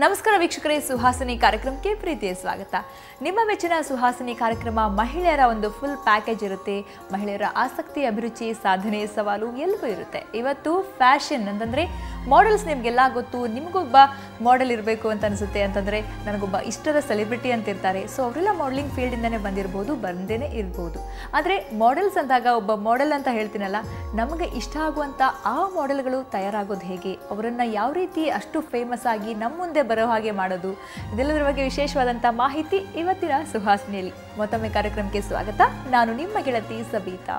ನಮಸ್ಕಾರ ವೀಕ್ಷಕರೇ, ಸುಹಾಸಿನಿ ಕಾರ್ಯಕ್ರಮಕ್ಕೆ ಪ್ರೀತಿಯ ಸ್ವಾಗತ. ನಿಮ್ಮ ಮೆಚ್ಚಿನ ಸುಹಾಸಿನಿ ಕಾರ್ಯಕ್ರಮ ಮಹಿಳೆಯರ ಒಂದು ಫುಲ್ ಪ್ಯಾಕೇಜ್ ಇರುತ್ತೆ. ಮಹಿಳೆಯರ ಆಸಕ್ತಿ, ಅಭಿರುಚಿ, ಸಾಧನೆ, ಸವಾಲು ಎಲ್ಲವೂ ಇರುತ್ತೆ. ಇವತ್ತು ಫ್ಯಾಷನ್ ಅಂತಂದರೆ ಮಾಡೆಲ್ಸ್ ನಿಮಗೆಲ್ಲ ಗೊತ್ತು. ನಿಮಗೊಬ್ಬ ಮಾಡೆಲ್ ಇರಬೇಕು ಅಂತ ಅನಿಸುತ್ತೆ ಅಂತಂದರೆ ನನಗೊಬ್ಬ ಇಷ್ಟದ ಸೆಲೆಬ್ರಿಟಿ ಅಂತ ಇರ್ತಾರೆ. ಸೊ ಅವರೆಲ್ಲ ಮಾಡೆಲಿಂಗ್ ಫೀಲ್ಡಿಂದನೇ ಬಂದಿರ್ಬೋದು, ಬಂದೇನೆ ಇರ್ಬೋದು. ಆದರೆ ಮಾಡೆಲ್ಸ್ ಅಂದಾಗ ಒಬ್ಬ ಮಾಡೆಲ್ ಅಂತ ಹೇಳ್ತೀನಲ್ಲ, ನಮಗೆ ಇಷ್ಟ ಆಗುವಂಥ ಆ ಮಾಡೆಲ್ಗಳು ತಯಾರಾಗೋದು ಹೇಗೆ, ಅವರನ್ನು ಯಾವ ರೀತಿ ಅಷ್ಟು ಫೇಮಸ್ ಆಗಿ ನಮ್ಮ ಮುಂದೆ ಬರೋ ಹಾಗೆ ಮಾಡೋದು, ಇದೆಲ್ಲದರ ಬಗ್ಗೆ ವಿಶೇಷವಾದಂಥ ಮಾಹಿತಿ ಇವತ್ತಿನ ಸುಹಾಸಿನಿಯಲ್ಲಿ. ಮತ್ತೊಮ್ಮೆ ಕಾರ್ಯಕ್ರಮಕ್ಕೆ ಸ್ವಾಗತ. ನಾನು ನಿಮ್ಮ ಗೆಳತಿ ಸಬೀತಾ.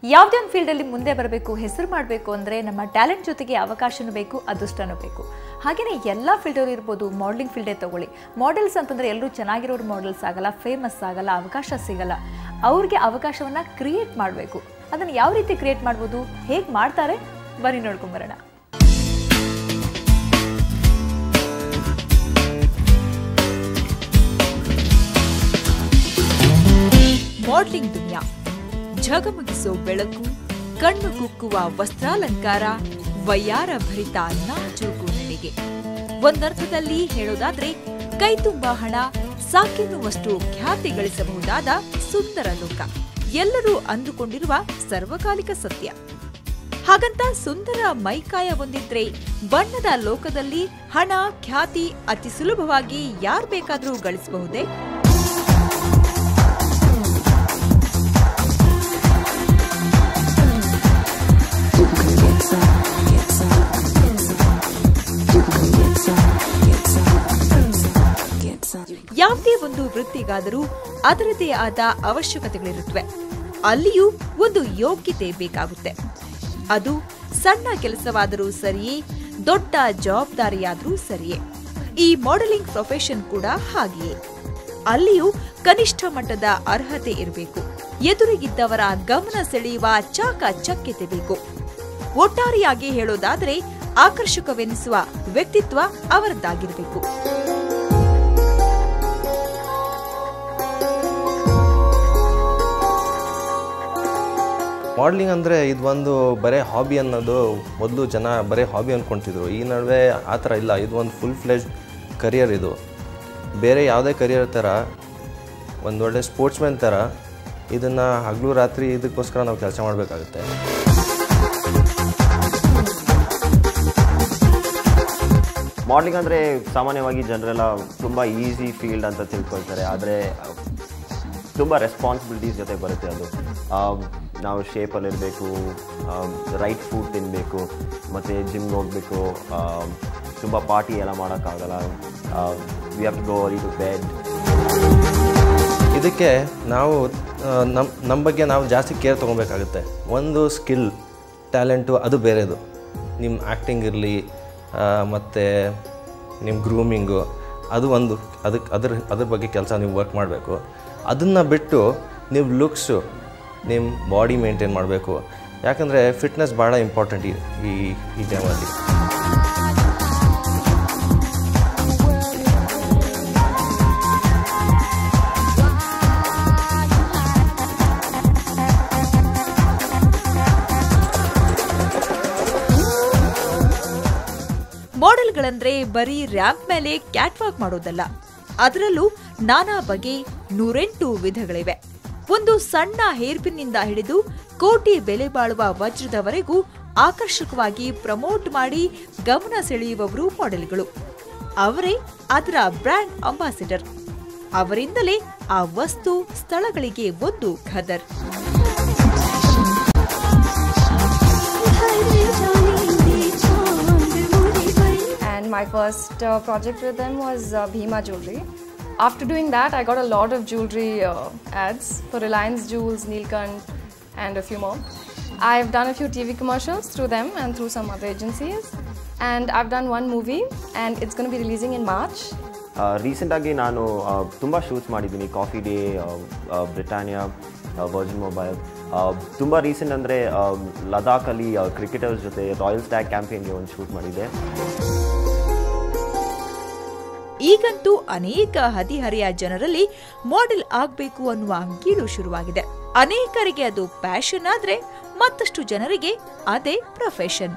ಯಾವುದೇ ಒಂದು ಫೀಲ್ಡಲ್ಲಿ ಮುಂದೆ ಬರಬೇಕು, ಹೆಸರು ಮಾಡಬೇಕು ಅಂದರೆ ನಮ್ಮ ಟ್ಯಾಲೆಂಟ್ ಜೊತೆಗೆ ಅವಕಾಶನೂ ಬೇಕು, ಅದೃಷ್ಟನೂ ಬೇಕು. ಹಾಗೆಯೇ ಎಲ್ಲ ಫೀಲ್ಡಲ್ಲಿ ಇರ್ಬೋದು. ಮಾಡಲಿಂಗ್ ಫೀಲ್ಡೇ ತೊಗೊಳ್ಳಿ. ಮಾಡೆಲ್ಸ್ ಅಂತಂದರೆ ಎಲ್ಲರೂ ಚೆನ್ನಾಗಿರೋರು ಮಾಡೆಲ್ಸ್ ಆಗಲ್ಲ, ಫೇಮಸ್ ಆಗಲ್ಲ, ಅವಕಾಶ ಸಿಗಲ್ಲ. ಅವ್ರಿಗೆ ಅವಕಾಶವನ್ನು ಕ್ರಿಯೇಟ್ ಮಾಡಬೇಕು. ಅದನ್ನು ಯಾವ ರೀತಿ ಕ್ರಿಯೇಟ್ ಮಾಡ್ಬೋದು, ಹೇಗೆ ಮಾಡ್ತಾರೆ, ಬನ್ನಿ ನೋಡ್ಕೊಂಬರೋಣ. ಮಾಡಲಿಂಗ್ ದುನಿಯಾ ಝಗಮಗಿಸೋ ಬೆಳಕು, ಕಣ್ಣು ಕುಕ್ಕುವ ವಸ್ತ್ರಾಲಂಕಾರ, ವಯ್ಯಾರ ಭರಿತ ನಾಜೂಕು ನಡಿಗೆ. ಒಂದರ್ಥದಲ್ಲಿ ಹೇಳೋದಾದ್ರೆ ಕೈತುಂಬಾ ಹಣ ಸಾಕೆನ್ನುವಷ್ಟು ಖ್ಯಾತಿ ಗಳಿಸಬಹುದಾದ ಸುಂದರ ಲೋಕ, ಎಲ್ಲರೂ ಅಂದುಕೊಂಡಿರುವ ಸರ್ವಕಾಲಿಕ ಸತ್ಯ. ಹಾಗಂತ ಸುಂದರ ಮೈಕಾಯ ಹೊಂದಿದ್ರೆ ಬಣ್ಣದ ಲೋಕದಲ್ಲಿ ಹಣ, ಖ್ಯಾತಿ ಅತಿ ಸುಲಭವಾಗಿ ಯಾರು ಬೇಕಾದರೂ ಗಳಿಸಬಹುದೇ? ಯಾವುದೇ ಒಂದು ವೃತ್ತಿಗಾದರೂ ಅದರದೇ ಆದ ಅವಶ್ಯಕತೆಗಳಿರುತ್ತವೆ. ಅಲ್ಲಿಯೂ ಒಂದು ಯೋಗ್ಯತೆ ಬೇಕಾಗುತ್ತೆ. ಅದು ಸಣ್ಣ ಕೆಲಸವಾದರೂ ಸರಿಯೇ, ದೊಡ್ಡ ಜವಾಬ್ದಾರಿಯಾದರೂ ಸರಿಯೇ. ಈ ಮಾಡೆಲಿಂಗ್ ಪ್ರೊಫೆಷನ್ ಕೂಡ ಹಾಗೆಯೇ. ಅಲ್ಲಿಯೂ ಕನಿಷ್ಠ ಮಟ್ಟದ ಅರ್ಹತೆ ಇರಬೇಕು. ಎದುರಿಗಿದ್ದವರ ಗಮನ ಸೆಳೆಯುವ ಚಾಕಚಕ್ಯತೆ ಬೇಕು. ಒಟ್ಟಾರೆಯಾಗಿ ಹೇಳೋದಾದರೆ ಆಕರ್ಷಕವೆನಿಸುವ ವ್ಯಕ್ತಿತ್ವ ಅವರದ್ದಾಗಿರಬೇಕು. ಮಾಡಲಿಂಗ್ ಅಂದರೆ ಇದು ಒಂದು ಬರೀ ಹಾಬಿ ಅನ್ನೋದು ಮೊದಲು ಜನ ಬರೀ ಹಾಬಿ ಅಂದ್ಕೊಳ್ತಿದ್ರು. ಈ ನಡುವೆ ಆ ಥರ ಇಲ್ಲ. ಇದು ಒಂದು ಫುಲ್ ಫ್ಲೆಜ್ ಕರಿಯರ್. ಇದು ಬೇರೆ ಯಾವುದೇ ಕರಿಯರ್ ಥರ, ಒಂದು ಒಳ್ಳೆ ಸ್ಪೋರ್ಟ್ಸ್ಮ್ಯಾನ್ ಥರ ಇದನ್ನು ಹಗಲು ರಾತ್ರಿ ಇದಕ್ಕೋಸ್ಕರ ನಾವು ಕೆಲಸ ಮಾಡಬೇಕಾಗುತ್ತೆ. ಮಾಡಲಿಂಗ್ ಅಂದರೆ ಸಾಮಾನ್ಯವಾಗಿ ಜನರೆಲ್ಲ ತುಂಬ ಈಸಿ ಫೀಲ್ಡ್ ಅಂತ ತಿಳ್ಕೊಳ್ತಾರೆ. ಆದರೆ ತುಂಬ ರೆಸ್ಪಾನ್ಸಿಬಿಲಿಟೀಸ್ ಜೊತೆ ಬರುತ್ತೆ. ಅದು ನಾವು ಶೇಪಲ್ಲಿರಬೇಕು, ರೈಟ್ ಫುಡ್ ತಿನ್ನಬೇಕು, ಮತ್ತು ಜಿಮ್ಗೆ ಹೋಗಬೇಕು, ತುಂಬ ಪಾರ್ಟಿ ಎಲ್ಲ ಮಾಡೋಕ್ಕಾಗಲ್ಲ. We have to go early to bed. ಇದಕ್ಕೆ ನಾವು ನಮ್ಮ ಬಗ್ಗೆ ನಾವು ಜಾಸ್ತಿ ಕೇರ್ ತೊಗೊಬೇಕಾಗುತ್ತೆ. ಒಂದು ಸ್ಕಿಲ್, ಟ್ಯಾಲೆಂಟು ಅದು ಬೇರೆದು. ನಿಮ್ಮ ಆ್ಯಕ್ಟಿಂಗ್ ಇರಲಿ, ಮತ್ತು ನಿಮ್ಮ ಗ್ರೂಮಿಂಗು, ಅದು ಒಂದು ಅದ್ರ ಬಗ್ಗೆ ಕೆಲಸ ನೀವು ವರ್ಕ್ ಮಾಡಬೇಕು. ಅದನ್ನು ಬಿಟ್ಟು ನೀವು ಲುಕ್ಸು, ನಿಮ್ಮ ಬಾಡಿ ಮೇಂಟೈನ್ ಮಾಡಬೇಕು. ಯಾಕಂದರೆ ಫಿಟ್ನೆಸ್ ಭಾಳ ಇಂಪಾರ್ಟೆಂಟ್ ಈ ಟೈಮಲ್ಲಿ. ಮಾಡೆಲ್ಗಳಂದ್ರೆ ಬರೀ ರ್ಯಾಂಪ್ ಮೇಲೆ ಕ್ಯಾಟ್ ವಾಕ್ ಮಾಡೋದಲ್ಲ. ಅದರಲ್ಲೂ ನಾನಾ ಬಗೆ 108 ವಿಧಗಳಿವೆ. ಒಂದು ಸಣ್ಣ ಹೇರ್ಪಿನ್ನಿಂದ ಹಿಡಿದು ಕೋಟಿ ಬೆಲೆ ಬಾಳುವ ವಜ್ರದವರೆಗೂ ಆಕರ್ಷಕವಾಗಿ ಪ್ರಮೋಟ್ ಮಾಡಿ ಗಮನ ಸೆಳೆಯುವವರು ಮಾಡೆಲ್ಗಳು. ಅವರೇ ಅದರ ಬ್ರ್ಯಾಂಡ್ ಅಂಬಾಸಿಡರ್. ಅವರಿಂದಲೇ ಆ ವಸ್ತು ಸ್ಥಳಗಳಿಗೆ ಒಂದು ಖದರ್. My first project with them was Bhima Jewelry. After doing that, I got a lot of jewelry ads for Reliance Jewels, Neelkant, and a few more. I've done a few TV commercials through them and through some other agencies. And I've done one movie, and it's going to be releasing in March. ರೀಸೆಂಟಾಗಿ ನಾನು ತುಂಬ shoots ಮಾಡಿದ್ದೀನಿ. Coffee day, Britannia, Virgin mobile. ತುಂಬ recent ಅಂದರೆ ಲದಾಖಲ್ಲಿ cricketers ಜೊತೆ royal stack ಕ್ಯಾಂಪೇನ್ಗೆ ಒಂದು shoot ಮಾಡಿದ್ದೆ. ಈಗಂತೂ ಅನೇಕ ಹದಿಹರೆಯ ಜನರಲ್ಲಿ ಮಾಡೆಲ್ ಆಗಬೇಕು ಅನ್ನುವ ಗೀಳು ಶುರುವಾಗಿದೆ. ಅನೇಕರಿಗೆ ಅದು ಪ್ಯಾಷನ್ ಆದ್ರೆ ಮತ್ತಷ್ಟು ಜನರಿಗೆ ಅದೇ ಪ್ರೊಫೆಷನ್.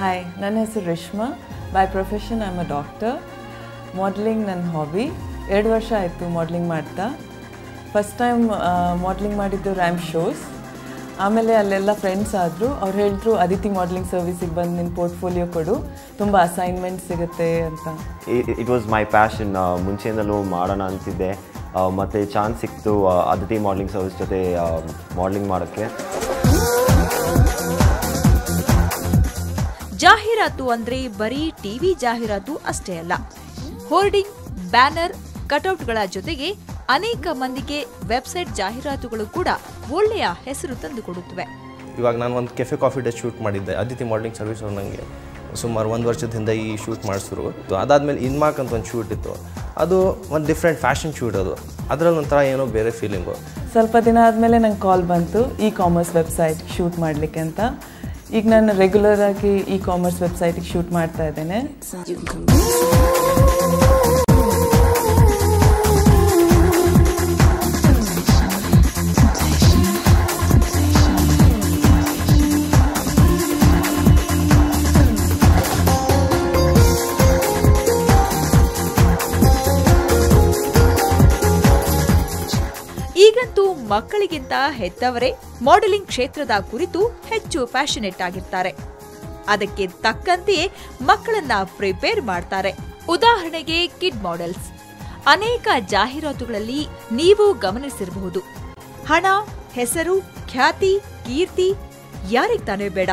ಹಾಯ್, ನನ್ನ ಹೆಸರು Reshma. By profession I am a doctor. Modelling ನನ್ನ ಹಾಬಿ. 2 ವರ್ಷ ಆಯಿತು ಮಾಡಲಿಂಗ್ ಮಾಡ್ತಾ. ಫಸ್ಟ್ ಟೈಮ್ ಮಾಡಲಿಂಗ್ ಮಾಡಿದ್ದು ರ್ಯಾಂಪ್ ಶೋಸ್. ಆಮೇಲೆ ಅಲ್ಲೆಲ್ಲ ಫ್ರೆಂಡ್ಸ್ ಆದರು. ಅವ್ರು ಹೇಳಿದ್ರು ಅದಿತಿ ಮಾಡಲಿಂಗ್ ಸರ್ವಿಸಿಗೆ ಬಂದು ನಿನ್ನ ಪೋರ್ಟ್ಫೋಲಿಯೋ ಕೊಡು, ತುಂಬ ಅಸೈನ್ಮೆಂಟ್ ಸಿಗುತ್ತೆ ಅಂತ. It was my passion. ಮುಂಚೆಯಿಂದಲೂ ಮಾಡೋಣ ಅಂತಿದ್ದೆ. ಮತ್ತು ಚಾನ್ಸ್ ಸಿಕ್ತು ಅದಿತಿ ಮಾಡಲಿಂಗ್ ಸರ್ವಿಸ್ ಜೊತೆ ಮಾಡಲಿಂಗ್ ಮಾಡೋಕ್ಕೆ. ಜಾಹೀರಾತು ಅಂದ್ರೆ ಬರೀ ಟಿವಿ ಜಾಹೀರಾತು ಅಷ್ಟೇ ಅಲ್ಲ. ಹೋರ್ಡಿಂಗ್, ಬ್ಯಾನರ್, ಕಟೌಟ್ಗಳ ಜೊತೆಗೆ ಅನೇಕ ಮಂದಿಗೆ ವೆಬ್ಸೈಟ್ ಜಾಹೀರಾತುಗಳು ಕೂಡ ಒಳ್ಳೆಯ ಹೆಸರು ತಂದುಕೊಡುತ್ತವೆ. ಇವಾಗ ನಾನು ಒಂದು ಕೆಫೆ ಕಾಫಿ ಡೇ ಶೂಟ್ ಮಾಡಿದ್ದೆ. ಅದಿತಿ ಮಾಡಲಿಂಗ್ ಸರ್ವಿಸ್ ಅವ್ರು ನನಗೆ ಸುಮಾರು 1 ವರ್ಷದ ಹಿಂದೆ ಈ ಶೂಟ್ ಮಾಡಿಸಿದ್ರು. ಅದಾದಮೇಲೆ ಇನ್ಮಾಕ್ ಅಂತ ಒಂದು ಶೂಟ್ ಇತ್ತು. ಅದು ಒಂದು ಡಿಫ್ರೆಂಟ್ ಫ್ಯಾಷನ್ ಶೂಟ್. ಅದರಲ್ಲಿ ಒಂಥರ ಏನೋ ಬೇರೆ ಫೀಲಿಂಗು. ಸ್ವಲ್ಪ ದಿನ ಆದಮೇಲೆ ನಂಗೆ ಕಾಲ್ ಬಂತು ಕಾಮರ್ಸ್ ವೆಬ್ಸೈಟ್ ಶೂಟ್ ಮಾಡಲಿಕ್ಕೆ ಅಂತ. ಈಗ ನಾನು ರೆಗ್ಯುಲರ್ ಆಗಿ ಕಾಮರ್ಸ್ ವೆಬ್ಸೈಟಿಗೆ ಶೂಟ್ ಮಾಡ್ತಾ ಇದ್ದೇನೆ. ಈಗಂತೂ ಮಕ್ಕಳಿಗಿಂತ ಹೆತ್ತವರೇ ಮಾಡೆಲಿಂಗ್ ಕ್ಷೇತ್ರದ ಕುರಿತು ಹೆಚ್ಚು ಪ್ಯಾಷನೇಟ್ ಆಗಿರ್ತಾರೆ. ಅದಕ್ಕೆ ತಕ್ಕಂತೆಯೇ ಮಕ್ಕಳನ್ನ ಪ್ರಿಪೇರ್ ಮಾಡ್ತಾರೆ. ಉದಾಹರಣೆಗೆ ಕಿಡ್ ಮಾಡೆಲ್ಸ್. ಅನೇಕ ಜಾಹೀರಾತುಗಳಲ್ಲಿ ನೀವು ಗಮನಿಸಿರಬಹುದು. ಹಣ, ಹೆಸರು, ಖ್ಯಾತಿ, ಕೀರ್ತಿ ಯಾರಿಗೆ ತಾನೇ ಬೇಡ.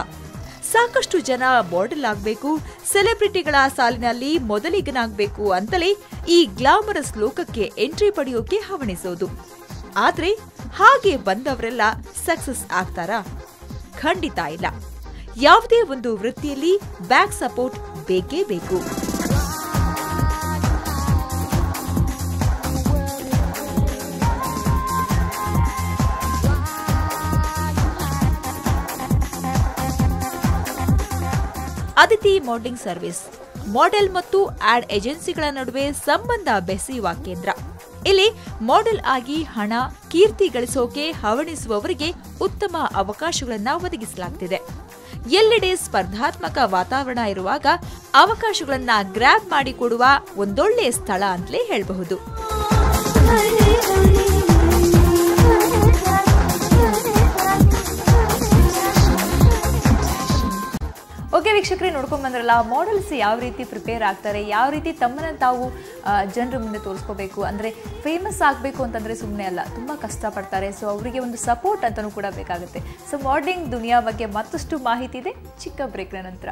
ಸಾಕಷ್ಟು ಜನ ಮಾಡೆಲ್ ಆಗಬೇಕು, ಸೆಲೆಬ್ರಿಟಿಗಳ ಸಾಲಿನಲ್ಲಿ ಮೊದಲಿಗನಾಗಬೇಕು ಅಂತಲೇ ಈ ಗ್ಲಾಮರಸ್ ಲೋಕಕ್ಕೆ ಎಂಟ್ರಿ ಪಡೆಯೋಕೆ ಹವಣಿಸೋದು. ಆದ್ರೆ ಹಾಗೆ ಬಂದವರೆಲ್ಲ ಸಕ್ಸಸ್ ಆಗ್ತಾರಾ? ಖಂಡಿತ ಇಲ್ಲ. ಯಾವುದೇ ಒಂದು ವೃತ್ತಿಯಲ್ಲಿ ಬ್ಯಾಕ್ ಸಪೋರ್ಟ್ ಬೇಕೇ ಬೇಕು. ಅದಿತಿ ಮಾಡೆಲಿಂಗ್ ಸರ್ವಿಸ್ ಮಾಡೆಲ್ ಮತ್ತು ಆಡ್ ಏಜೆನ್ಸಿಗಳ ನಡುವೆ ಸಂಬಂಧ ಬೆಸೆಯುವ ಕೇಂದ್ರ. ಇಲ್ಲಿ ಮಾಡೆಲ್ ಆಗಿ ಹಣ, ಕೀರ್ತಿ ಗಳಿಸೋಕೆ ಹವಣಿಸುವವರಿಗೆ ಉತ್ತಮ ಅವಕಾಶಗಳನ್ನು ಒದಗಿಸಲಾಗುತ್ತಿದೆ. ಎಲ್ಲೆಡೆ ಸ್ಪರ್ಧಾತ್ಮಕ ವಾತಾವರಣ ಇರುವಾಗ ಅವಕಾಶಗಳನ್ನ ಗ್ರ್ಯಾಬ್ ಮಾಡಿಕೊಡುವ ಒಂದೊಳ್ಳೆ ಸ್ಥಳ ಅಂತಲೇ ಹೇಳಬಹುದು. ಓಕೆ ವೀಕ್ಷಕರೇ, ನೋಡ್ಕೊಂಡ್ ಬಂದ್ರಲ್ಲ ಮಾಡೆಲ್ಸ್ ಯಾವ ರೀತಿ ಪ್ರಿಪೇರ್ ಆಗ್ತಾರೆ, ಯಾವ ರೀತಿ ತಮ್ಮನ್ನ ತಾವು ಜನರ ಮುಂದೆ ತೋರಿಸ್ಕೋಬೇಕು. ಅಂದರೆ ಫೇಮಸ್ ಆಗಬೇಕು ಅಂತಂದರೆ ಸುಮ್ಮನೆ ಅಲ್ಲ, ತುಂಬ ಕಷ್ಟಪಡ್ತಾರೆ. ಸೊ ಅವರಿಗೆ ಒಂದು ಸಪೋರ್ಟ್ ಅಂತಲೂ ಕೂಡ ಬೇಕಾಗುತ್ತೆ. ಸೊ ಮಾಡೆಲಿಂಗ್ ದುನಿಯಾ ಬಗ್ಗೆ ಮತ್ತಷ್ಟು ಮಾಹಿತಿ ಇದೆ ಚಿಕ್ಕ ಬ್ರೇಕ್ನ ನಂತರ.